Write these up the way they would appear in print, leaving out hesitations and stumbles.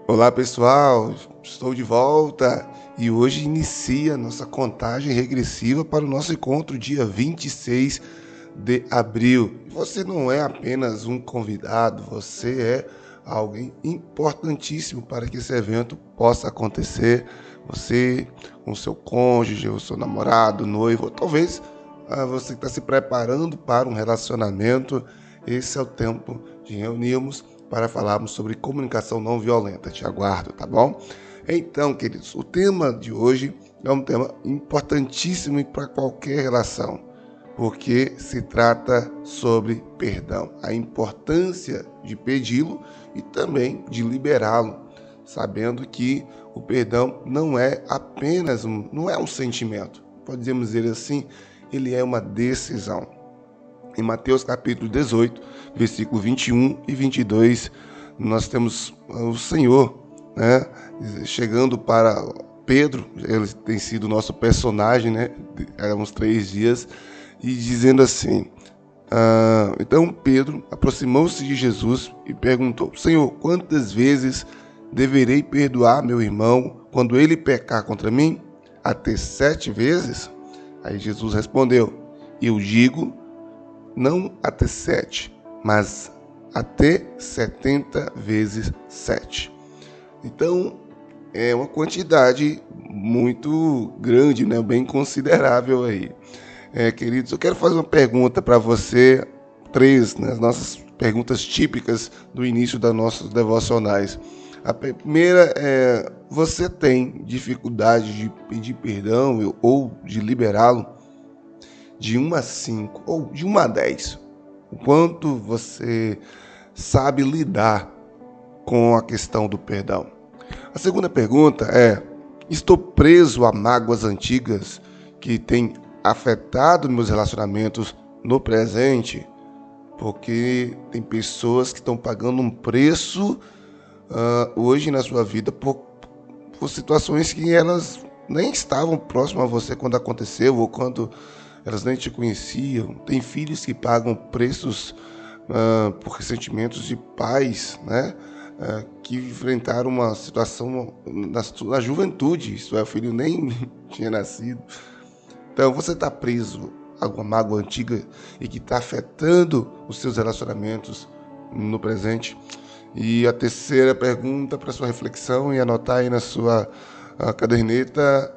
Olá pessoal, estou de volta e hoje inicia nossa contagem regressiva para o nosso encontro dia 26 de abril. Você não é apenas um convidado, você é alguém importantíssimo para que esse evento possa acontecer. Você com seu cônjuge, o seu namorado, noivo, ou talvez você está se preparando para um relacionamento. Esse é o tempo de reunirmos para falarmos sobre comunicação não violenta. Te aguardo, tá bom? Então, queridos, o tema de hoje é um tema importantíssimo para qualquer relação, porque se trata sobre perdão, a importância de pedi-lo e também de liberá-lo, sabendo que o perdão não é apenas não é um sentimento, podemos dizer assim, ele é uma decisão. Em Mateus capítulo 18, versículo 21 e 22, nós temos o Senhor, né, chegando para Pedro, ele tem sido nosso personagem, né, há uns 3 dias, e dizendo assim, então Pedro aproximou-se de Jesus e perguntou, Senhor, quantas vezes deverei perdoar meu irmão quando ele pecar contra mim? Até 7 vezes? Aí Jesus respondeu, eu digo, não até 7, mas até 70 vezes 7. Então, é uma quantidade muito grande, né? Bem considerável aí. Queridos, eu quero fazer uma pergunta para você, 3, né, as nossas perguntas típicas do início das nossas devocionais. A primeira é, você tem dificuldade de pedir perdão ou de liberá-lo? De 1 a 5 ou de 1 a 10, o quanto você sabe lidar com a questão do perdão? A segunda pergunta é, estou preso a mágoas antigas que têm afetado meus relacionamentos no presente? Porque tem pessoas que estão pagando um preço hoje na sua vida por situações que elas nem estavam próximas a você quando aconteceu ou quando elas nem te conheciam. Tem filhos que pagam preços por ressentimentos de pais, né? Que enfrentaram uma situação na juventude, isso é, o filho nem tinha nascido. Então você está preso a alguma mágoa antiga e que está afetando os seus relacionamentos no presente? E a terceira pergunta para sua reflexão e anotar aí na sua caderneta,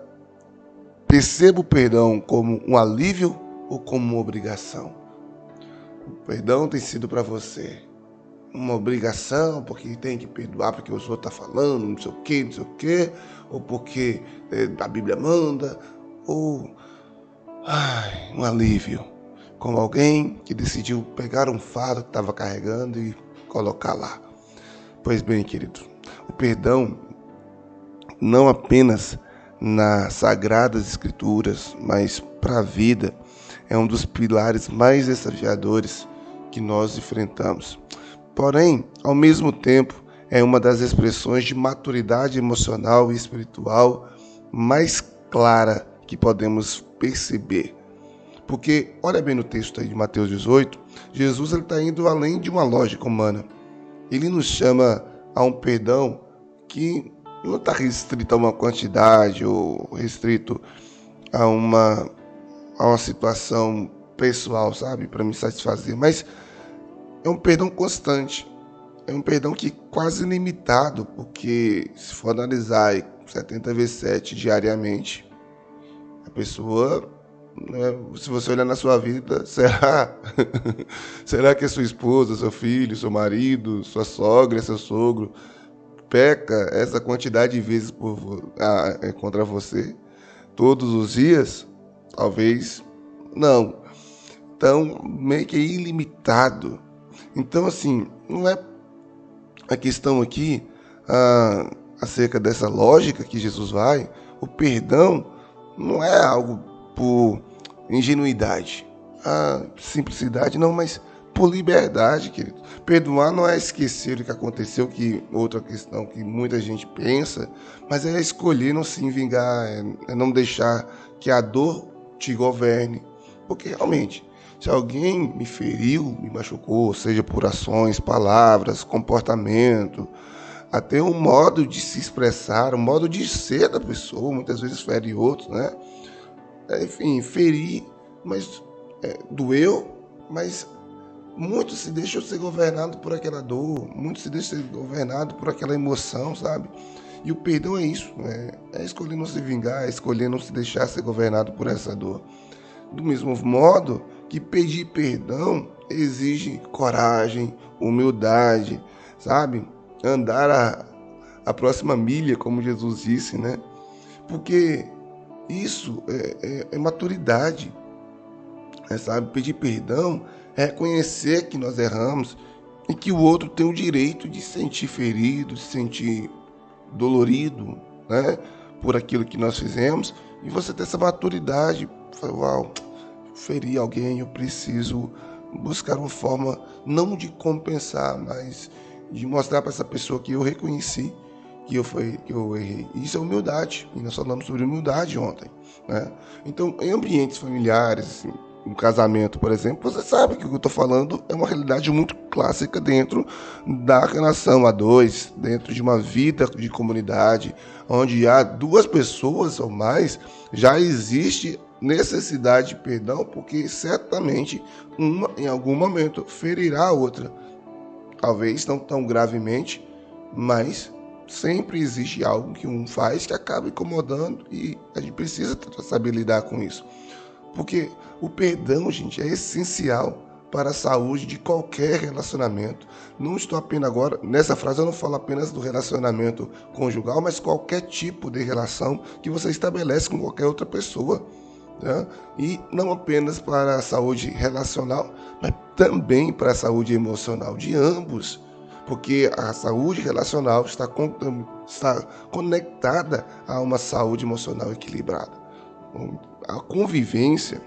perceba o perdão como um alívio ou como uma obrigação? O perdão tem sido para você uma obrigação, porque tem que perdoar porque o outro está falando, não sei o quê, ou porque a Bíblia manda, ou um alívio, como alguém que decidiu pegar um fardo que estava carregando e colocar lá. Pois bem, querido, o perdão não apenas nas Sagradas Escrituras, mas para a vida, é um dos pilares mais desafiadores que nós enfrentamos. Porém, ao mesmo tempo, é uma das expressões de maturidade emocional e espiritual mais clara que podemos perceber. Porque, olha bem no texto aí de Mateus 18, Jesus está indo além de uma lógica humana. Ele nos chama a um perdão que não está restrito a uma quantidade ou restrito a uma situação pessoal, sabe, para me satisfazer, mas é um perdão constante, é um perdão que é quase ilimitado, porque se for analisar 70 vezes 7 diariamente, a pessoa, né, se você olhar na sua vida, será que a sua esposa, seu filho, seu marido, sua sogra, seu sogro peca essa quantidade de vezes contra você todos os dias? Talvez não. Então, meio que é ilimitado. Então, assim, não é a questão aqui acerca dessa lógica que Jesus vai. O perdão não é algo por ingenuidade, simplicidade, não, mas por liberdade, querido. Perdoar não é esquecer o que aconteceu, que outra questão que muita gente pensa, mas é escolher não se vingar, é não deixar que a dor te governe. Porque realmente, se alguém me feriu, me machucou, seja por ações, palavras, comportamento, até um modo de se expressar, um modo de ser da pessoa, muitas vezes fere outros, né? Enfim, ferir, mas doeu, mas muitos se deixam ser governados por aquela dor, muitos se deixam ser governados por aquela emoção, sabe? E o perdão é isso, né? É escolher não se vingar, é escolher não se deixar ser governado por essa dor. Do mesmo modo que pedir perdão exige coragem, humildade, sabe? Andar a próxima milha, como Jesus disse, né? Porque isso é maturidade, né, sabe? Pedir perdão é reconhecer que nós erramos e que o outro tem o direito de se sentir ferido, de se sentir dolorido, né? Por aquilo que nós fizemos. E você ter essa maturidade, falar, uau, feri alguém, eu preciso buscar uma forma não de compensar, mas de mostrar para essa pessoa que eu reconheci que eu errei. Isso é humildade, e nós falamos sobre humildade ontem, né? Então, em ambientes familiares, assim, um casamento, por exemplo, você sabe que o que eu estou falando é uma realidade muito clássica dentro da relação a dois, dentro de uma vida de comunidade, onde há duas pessoas ou mais, já existe necessidade de perdão, porque certamente uma, em algum momento, ferirá a outra. Talvez não tão gravemente, mas sempre existe algo que um faz que acaba incomodando e a gente precisa saber lidar com isso. Porque o perdão, gente, é essencial para a saúde de qualquer relacionamento. Não estou apenas agora, nessa frase eu não falo apenas do relacionamento conjugal, mas qualquer tipo de relação que você estabelece com qualquer outra pessoa, né? E não apenas para a saúde relacional, mas também para a saúde emocional de ambos, porque a saúde relacional está conectada a uma saúde emocional equilibrada. A convivência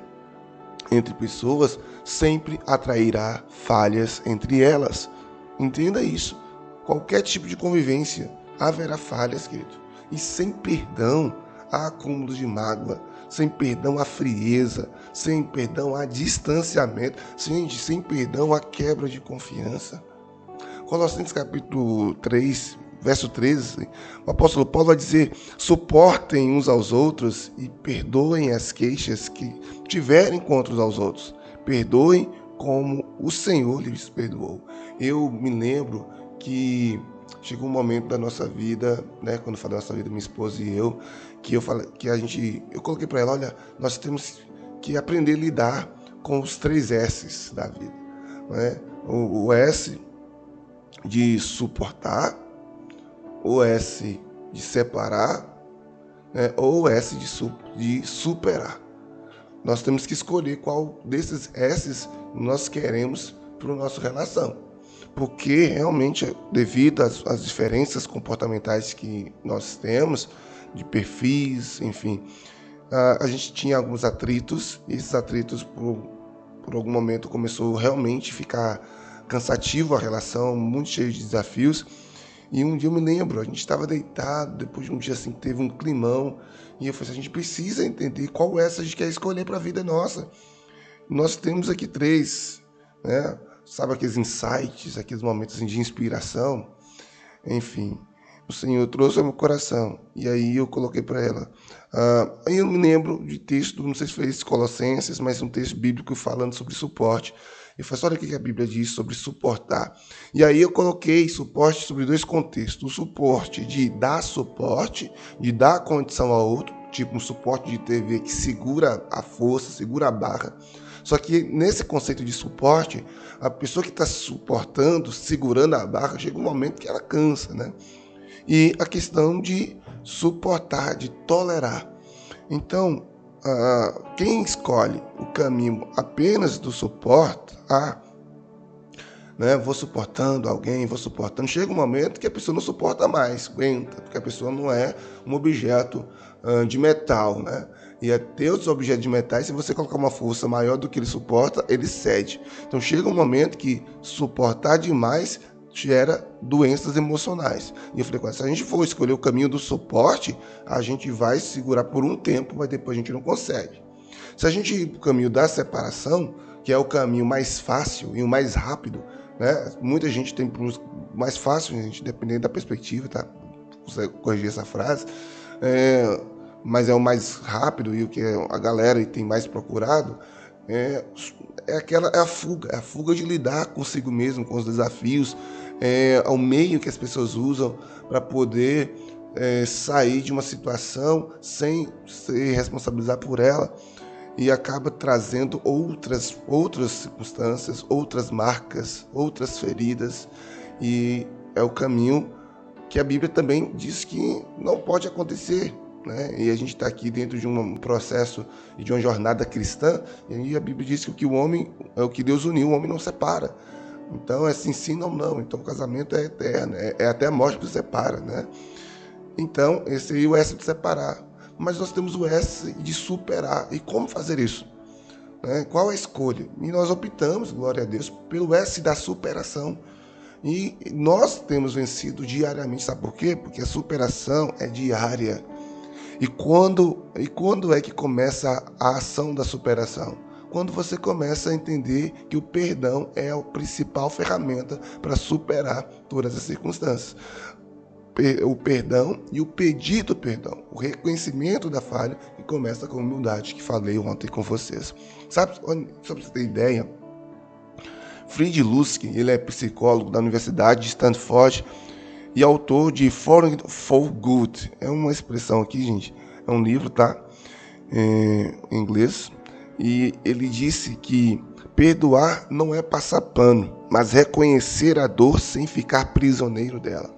entre pessoas sempre atrairá falhas entre elas. Entenda isso. Qualquer tipo de convivência haverá falhas, querido. E sem perdão há acúmulo de mágoa, sem perdão há frieza, sem perdão há distanciamento, sem perdão há quebra de confiança. Colossenses capítulo 3, verso 13, o apóstolo Paulo vai dizer: suportem uns aos outros e perdoem as queixas que tiverem contra uns aos outros. Perdoem como o Senhor lhes perdoou. Eu me lembro que chegou um momento da nossa vida, né, quando eu falei da nossa vida, minha esposa e eu, que eu coloquei para ela: olha, nós temos que aprender a lidar com os 3 S's da vida, né? O S de suportar, o S de separar, né, ou o S de superar. Nós temos que escolher qual desses S's nós queremos para a nossa relação. Porque realmente, devido às diferenças comportamentais que nós temos, de perfis, enfim, a gente tinha alguns atritos, e esses atritos, por algum momento, começou realmente a ficar cansativo a relação, muito cheio de desafios. E um dia eu me lembro, a gente estava deitado, depois de um dia assim, teve um climão, e eu falei assim: a gente precisa entender qual essa a gente quer escolher para a vida nossa. Nós temos aqui 3, né? Sabe aqueles insights, aqueles momentos assim, de inspiração? Enfim, o Senhor trouxe ao meu coração, e aí eu coloquei para ela. Aí eu me lembro de texto, não sei se foi esse Colossenses, mas um texto bíblico falando sobre suporte. Eu falei: olha o que a Bíblia diz sobre suportar. E aí eu coloquei suporte sobre 2 contextos. O suporte de dar condição ao outro, tipo um suporte de TV que segura a força, segura a barra. Só que nesse conceito de suporte, a pessoa que está suportando, segurando a barra, chega um momento que ela cansa, né? E a questão de suportar, de tolerar. Então, quem escolhe o caminho apenas do suporte, né, vou suportando alguém, chega um momento que a pessoa não suporta mais, aguenta, porque a pessoa não é um objeto de metal, né? E até outros objetos de metais, se você colocar uma força maior do que ele suporta, ele cede. Então chega um momento que suportar demais gera doenças emocionais. E eu falei: se a gente for escolher o caminho do suporte, a gente vai segurar por um tempo, mas depois a gente não consegue. Se a gente ir para o caminho da separação, que é o caminho mais fácil e o mais rápido, né? Muita gente tem mais fácil, gente, dependendo da perspectiva, tá? Você corrigir essa frase, mas é o mais rápido e o que a galera tem mais procurado é, é a fuga de lidar consigo mesmo, com os desafios, é o meio que as pessoas usam para poder sair de uma situação sem se responsabilizar por ela e acaba trazendo outras circunstâncias, outras marcas, outras feridas, e é o caminho que a Bíblia também diz que não pode acontecer, né? E a gente está aqui dentro de um processo e de uma jornada cristã, e aí a Bíblia diz que o que Deus uniu, o homem não separa. Então é sim ou não. Então o casamento é eterno, é até a morte que separa, né? Então esse aí é o S de separar. Mas nós temos o S de superar. E como fazer isso? Qual a escolha? E nós optamos, glória a Deus, pelo S da superação. E nós temos vencido diariamente. Sabe por quê? Porque a superação é diária. E quando é que começa a ação da superação? Quando você começa a entender que o perdão é a principal ferramenta para superar todas as circunstâncias. O perdão e o pedido perdão, o reconhecimento da falha, que começa com a humildade, que falei ontem com vocês. Sabe, só para você ter ideia, Fried Luskin, ele é psicólogo da Universidade de Stanford e autor de For Good. É uma expressão aqui, gente, é um livro, tá? Em inglês. E ele disse que perdoar não é passar pano, mas reconhecer a dor sem ficar prisioneiro dela.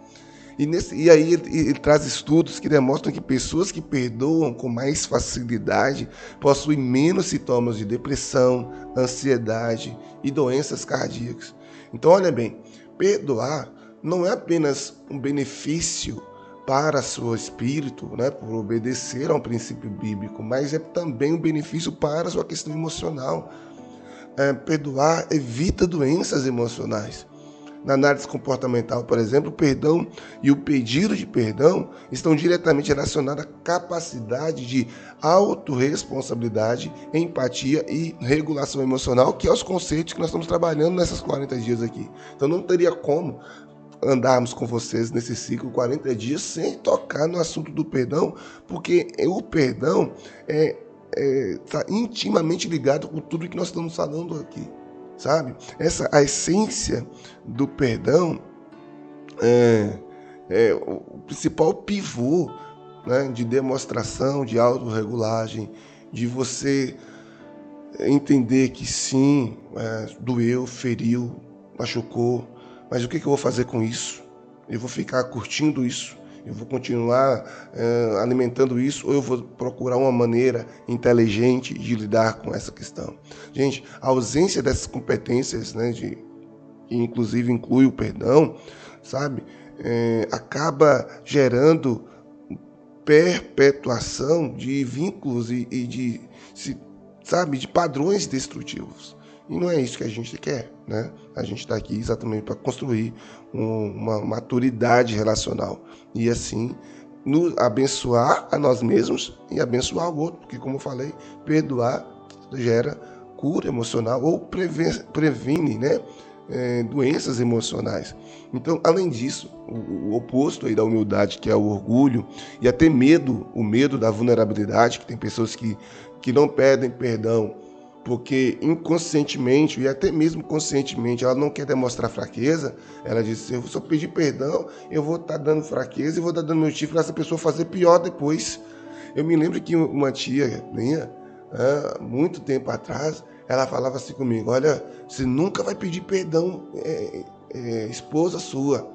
E aí ele traz estudos que demonstram que pessoas que perdoam com mais facilidade possuem menos sintomas de depressão, ansiedade e doenças cardíacas. Então, olha bem, perdoar não é apenas um benefício para seu espírito, né, por obedecer a um princípio bíblico, mas é também um benefício para a sua questão emocional. Perdoar evita doenças emocionais. Na análise comportamental, por exemplo, o perdão e o pedido de perdão estão diretamente relacionados à capacidade de autorresponsabilidade, empatia e regulação emocional, que é os conceitos que nós estamos trabalhando nesses 40 dias aqui. Então não teria como andarmos com vocês nesse ciclo 40 dias sem tocar no assunto do perdão, porque o perdão está intimamente ligado com tudo que nós estamos falando aqui. Sabe? A essência do perdão é o principal pivô, né, de demonstração, de autorregulagem, de você entender que sim, doeu, feriu, machucou, mas o que eu vou fazer com isso? Eu vou ficar curtindo isso? Eu vou continuar alimentando isso, ou eu vou procurar uma maneira inteligente de lidar com essa questão? Gente, a ausência dessas competências, né, que inclusive inclui o perdão, sabe, acaba gerando perpetuação de vínculos e de padrões destrutivos. E não é isso que a gente quer, né? A gente está aqui exatamente para construir uma maturidade relacional e assim nos abençoar a nós mesmos e abençoar o outro, porque, como eu falei, perdoar gera cura emocional ou previne, né, doenças emocionais. Então, além disso, o oposto aí da humildade, que é o orgulho e até medo, o medo da vulnerabilidade, que tem pessoas que não pedem perdão porque inconscientemente e até mesmo conscientemente ela não quer demonstrar fraqueza. Ela diz: se eu pedir perdão, eu vou estar dando fraqueza e vou estar dando motivo para essa pessoa fazer pior depois. Eu me lembro que uma tia minha, muito tempo atrás, ela falava assim comigo: olha, você nunca vai pedir perdão, esposa sua,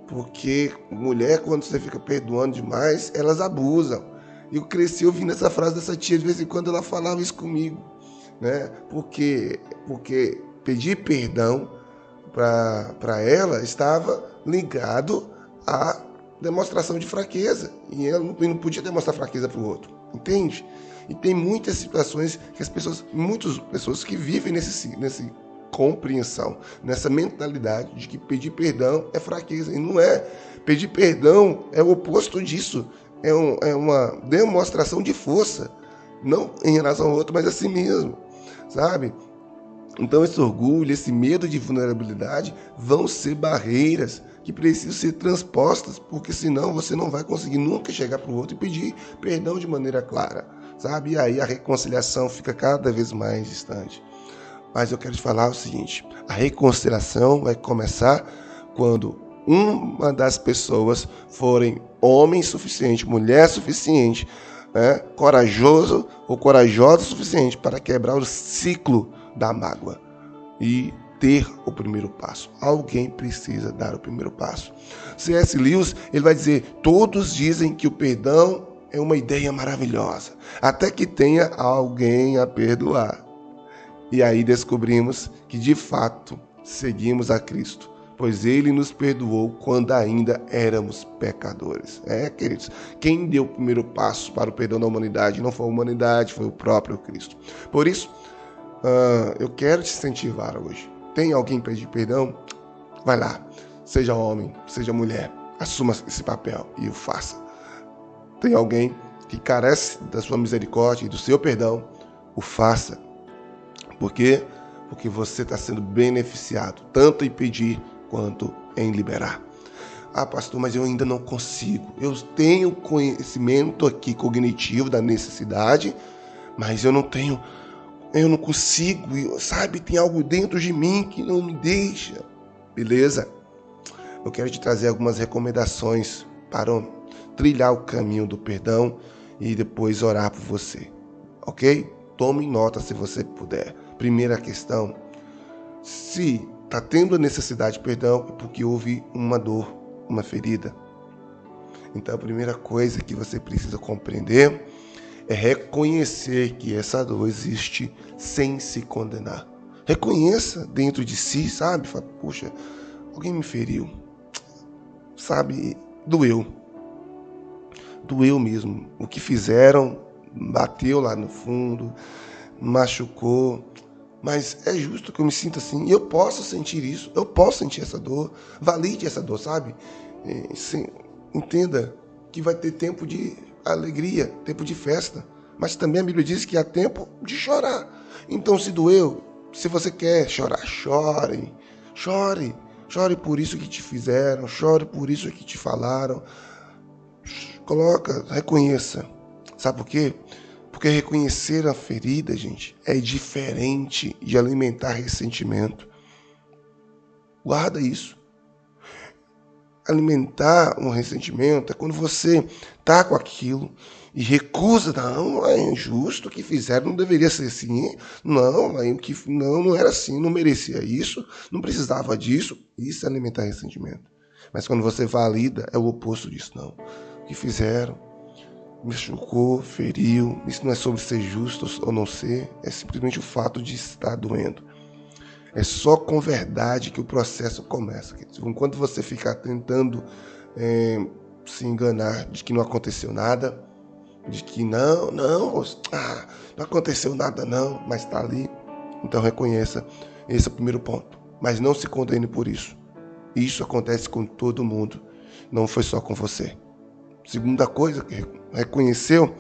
porque mulher, quando você fica perdoando demais, elas abusam. Eu cresci ouvindo essa frase dessa tia, de vez em quando ela falava isso comigo, né? Porque pedir perdão para ela estava ligado à demonstração de fraqueza, e ela não podia demonstrar fraqueza para o outro, entende? E tem muitas situações que muitas pessoas que vivem nesse compreensão, nessa mentalidade de que pedir perdão é fraqueza, e não é. Pedir perdão é o oposto disso, é uma demonstração de força, não em relação ao outro, mas a si mesmo, sabe? Então esse orgulho, esse medo de vulnerabilidade vão ser barreiras que precisam ser transpostas, porque senão você não vai conseguir nunca chegar para o outro e pedir perdão de maneira clara, sabe? E aí a reconciliação fica cada vez mais distante. Mas eu quero te falar o seguinte, a reconciliação vai começar quando uma das pessoas forem homem suficiente, mulher suficiente, corajoso ou corajosa o suficiente para quebrar o ciclo da mágoa e ter o primeiro passo. Alguém precisa dar o primeiro passo. C.S. Lewis, ele vai dizer, todos dizem que o perdão é uma ideia maravilhosa, até que tenha alguém a perdoar. E aí descobrimos que de fato seguimos a Cristo, pois Ele nos perdoou quando ainda éramos pecadores. Queridos, quem deu o primeiro passo para o perdão da humanidade não foi a humanidade, foi o próprio Cristo. Por isso, eu quero te incentivar hoje. Tem alguém para pedir perdão? Vai lá, seja homem, seja mulher, assuma esse papel e o faça. Tem alguém que carece da sua misericórdia e do seu perdão? O faça. Por quê? Porque você está sendo beneficiado, tanto em pedir quanto em liberar. Ah, pastor, mas eu ainda não consigo. Eu tenho conhecimento aqui cognitivo da necessidade, mas eu não consigo, sabe? Tem algo dentro de mim que não me deixa. Beleza? Eu quero te trazer algumas recomendações para trilhar o caminho do perdão e depois orar por você. Ok? Tome nota se você puder. Primeira questão, se está tendo a necessidade de perdão, é porque houve uma dor, uma ferida. Então a primeira coisa que você precisa compreender é reconhecer que essa dor existe sem se condenar. Reconheça dentro de si, sabe? Fala, puxa, alguém me feriu, sabe? Doeu mesmo. O que fizeram bateu lá no fundo, machucou, mas é justo que eu me sinta assim, e eu posso sentir isso, eu posso sentir essa dor, valide essa dor, sabe? Entenda que vai ter tempo de alegria, tempo de festa, mas também a Bíblia diz que há tempo de chorar. Então se doeu, se você quer chorar, chore por isso que te fizeram, chore por isso que te falaram, reconheça, sabe por quê? Porque reconhecer a ferida, gente, é diferente de alimentar ressentimento. Guarda isso. Alimentar um ressentimento é quando você está com aquilo e recusa. Não, é injusto o que fizeram, não deveria ser assim. Não era assim, não merecia isso, não precisava disso. Isso é alimentar ressentimento. Mas quando você valida, é o oposto disso, não. O que fizeram me machucou, feriu. Isso não é sobre ser justo ou não ser, é simplesmente o fato de estar doendo. É só com verdade que o processo começa. Enquanto você ficar tentando se enganar de que não aconteceu nada, de que não aconteceu nada não, mas está ali, então reconheça. Esse é o primeiro ponto. Mas não se condene por isso. Isso acontece com todo mundo, não foi só com você. Segunda coisa que reconheceu,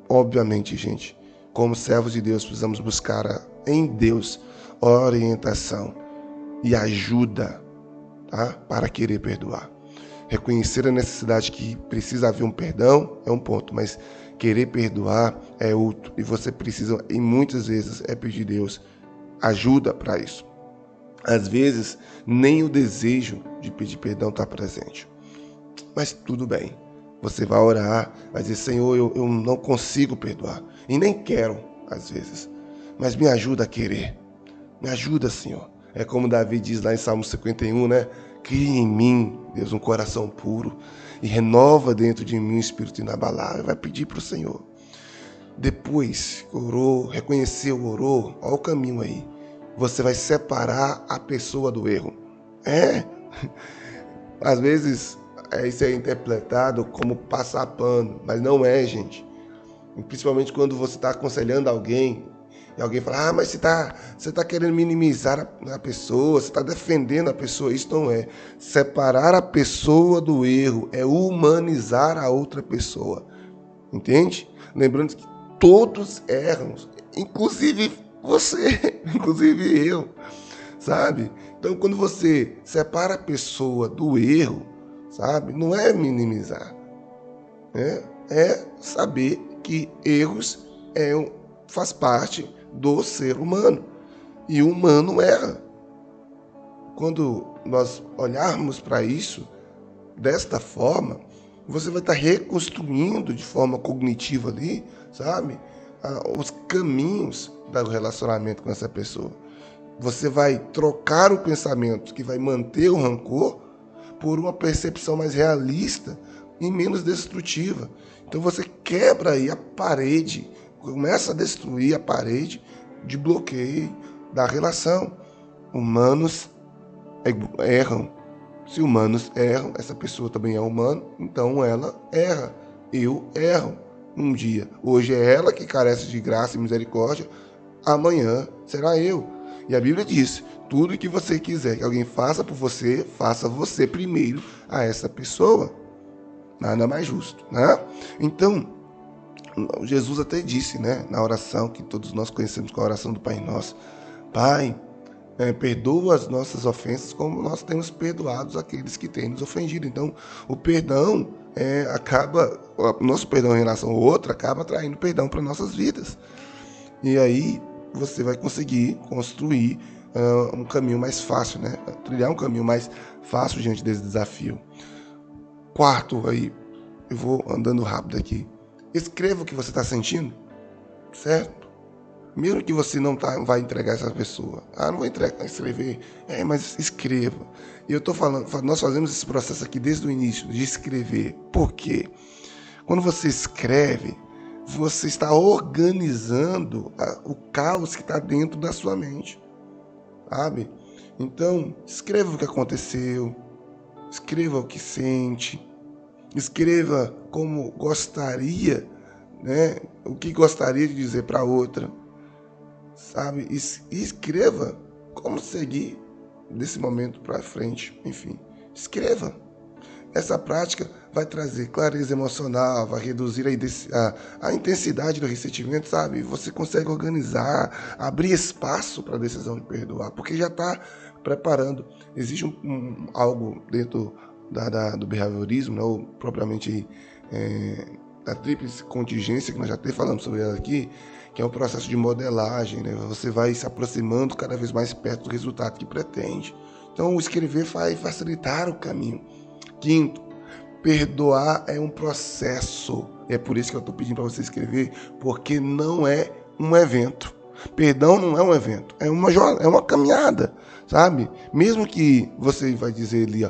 obviamente, gente, como servos de Deus, precisamos buscar em Deus orientação e ajuda, tá? Para querer perdoar. Reconhecer a necessidade que precisa haver um perdão é um ponto, mas querer perdoar é outro. E você precisa, e muitas vezes, pedir a Deus ajuda para isso. Às vezes, nem o desejo de pedir perdão está presente. Mas tudo bem. Você vai orar, vai dizer, Senhor, eu não consigo perdoar. E nem quero, às vezes. Mas me ajuda a querer. Me ajuda, Senhor. É como Davi diz lá em Salmo 51, né? Cria em mim, Deus, um coração puro e renova dentro de mim um espírito inabalável. Vai pedir para o Senhor. Depois que orou, reconheceu, orou, olha o caminho aí. Você vai separar a pessoa do erro. Às vezes isso é interpretado como passar pano, mas não é, gente. E principalmente quando você está aconselhando alguém e alguém fala, mas você tá querendo minimizar a pessoa, você está defendendo a pessoa. Isso não é. Separar a pessoa do erro é humanizar a outra pessoa. Entende? Lembrando que todos erram, inclusive você, inclusive eu, sabe? Então, quando você separa a pessoa do erro, sabe? Não é minimizar, né? É saber que erros faz parte do ser humano. E o humano erra. Quando nós olharmos para isso desta forma, você vai estar reconstruindo de forma cognitiva ali, sabe? Os caminhos do relacionamento com essa pessoa. Você vai trocar o pensamento que vai manter o rancor por uma percepção mais realista e menos destrutiva. Então você quebra aí a parede, começa a destruir a parede de bloqueio da relação. Humanos erram. Se humanos erram, essa pessoa também é humana, então ela erra. Eu erro um dia. Hoje é ela que carece de graça e misericórdia, amanhã será eu. E a Bíblia diz, tudo que você quiser que alguém faça por você, faça você primeiro a essa pessoa. Nada mais justo, né? Então, Jesus até disse, né, na oração que todos nós conhecemos com a oração do Pai Nosso, Pai, perdoa as nossas ofensas como nós temos perdoado aqueles que têm nos ofendido. Então, o perdão o nosso perdão em relação ao outro acaba traindo perdão para nossas vidas. E aí você vai conseguir construir um caminho mais fácil, né? Trilhar um caminho mais fácil diante desse desafio. Quarto, aí, eu vou andando rápido aqui. Escreva o que você está sentindo, certo? Mesmo que você não vai entregar essa pessoa. Não vou escrever. Mas escreva. E eu estou falando, nós fazemos esse processo aqui desde o início, de escrever. Por quê? Quando você escreve, você está organizando o caos que está dentro da sua mente. Sabe? Então, escreva o que aconteceu. Escreva o que sente. Escreva como gostaria, né? O que gostaria de dizer para outra. Sabe? Escreva como seguir desse momento para frente. Enfim, escreva. Essa prática vai trazer clareza emocional, vai reduzir a intensidade do ressentimento, sabe? Você consegue organizar, abrir espaço para a decisão de perdoar, porque já está preparando. Existe algo dentro do behaviorismo, né, ou propriamente da tríplice contingência, que nós já até falamos sobre ela aqui, que é um processo de modelagem, né? Você vai se aproximando cada vez mais perto do resultado que pretende. Então, o escrever vai facilitar o caminho. Quinto, perdoar é um processo. É por isso que eu estou pedindo para você escrever, porque não é um evento. Perdão não é um evento, é uma caminhada, sabe? Mesmo que você vai dizer ali,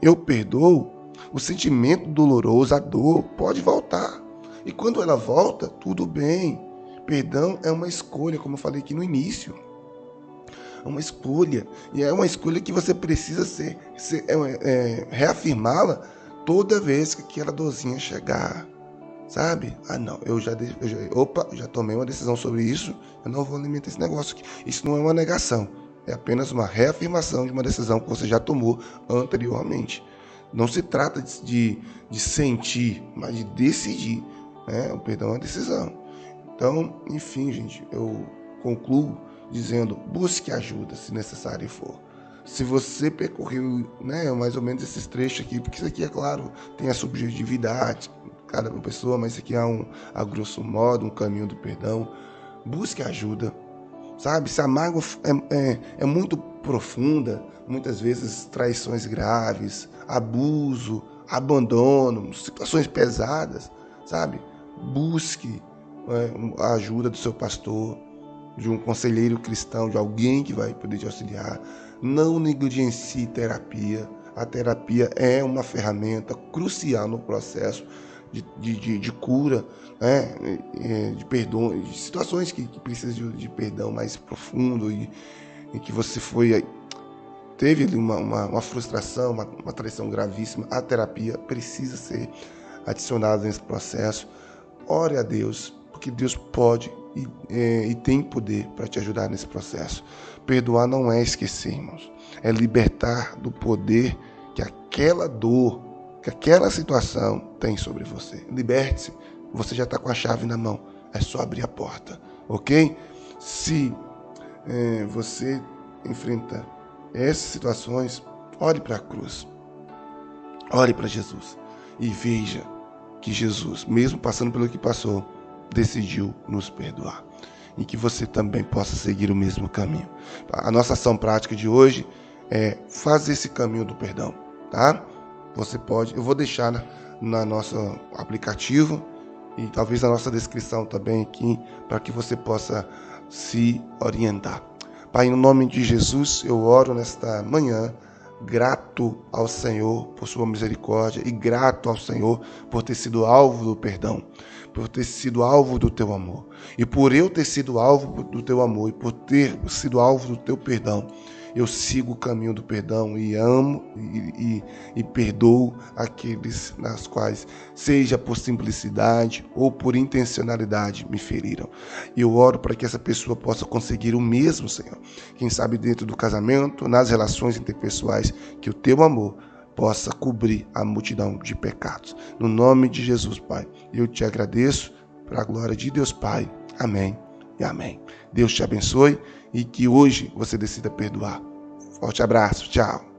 eu perdoo, o sentimento doloroso, a dor, pode voltar. E quando ela volta, tudo bem. Perdão é uma escolha, como eu falei aqui no início. É uma escolha. E é uma escolha que você precisa reafirmá-la toda vez que aquela dorzinha chegar. Sabe? Não, eu já tomei uma decisão sobre isso, eu não vou alimentar esse negócio aqui. Isso não é uma negação. É apenas uma reafirmação de uma decisão que você já tomou anteriormente. Não se trata de sentir, mas de decidir. O perdão é uma decisão. Então, enfim, gente, eu concluo dizendo, busque ajuda se necessário for. Se você percorreu, mais ou menos esses trechos aqui, porque isso aqui, é claro, tem a subjetividade, cada pessoa, mas isso aqui a grosso modo, um caminho do perdão. Busque ajuda, sabe? Se a mágoa é muito profunda, muitas vezes traições graves, abuso, abandono, situações pesadas, sabe? Busque a ajuda do seu pastor, de um conselheiro cristão, de alguém que vai poder te auxiliar. Não negligencie terapia. A terapia é uma ferramenta crucial no processo de cura, de perdão, de situações que precisam de perdão mais profundo e que você teve ali uma frustração, uma traição gravíssima. A terapia precisa ser adicionada nesse processo. Ore a Deus, porque Deus pode e tem poder para te ajudar nesse processo. Perdoar não é esquecer, irmãos. É libertar do poder que aquela dor, que aquela situação tem sobre você. Liberte-se. Você já está com a chave na mão. É só abrir a porta, ok? Se você enfrenta essas situações, olhe para a cruz, olhe para Jesus e veja que Jesus, mesmo passando pelo que passou, decidiu nos perdoar. E que você também possa seguir o mesmo caminho. A nossa ação prática de hoje é fazer esse caminho do perdão, tá? Você pode, eu vou deixar na nosso aplicativo e talvez na nossa descrição também aqui, para que você possa se orientar. Pai, no nome de Jesus, eu oro nesta manhã, grato ao Senhor por sua misericórdia e grato ao Senhor por ter sido alvo do perdão, por ter sido alvo do teu amor. E por eu ter sido alvo do teu amor e por ter sido alvo do teu perdão, eu sigo o caminho do perdão e amo e perdoo aqueles nas quais, seja por simplicidade ou por intencionalidade, me feriram. E eu oro para que essa pessoa possa conseguir o mesmo, Senhor. Quem sabe dentro do casamento, nas relações interpessoais, que o teu amor possa cobrir a multidão de pecados. No nome de Jesus, Pai, eu te agradeço para a glória de Deus, Pai. Amém e amém. Deus te abençoe e que hoje você decida perdoar. Forte abraço, tchau.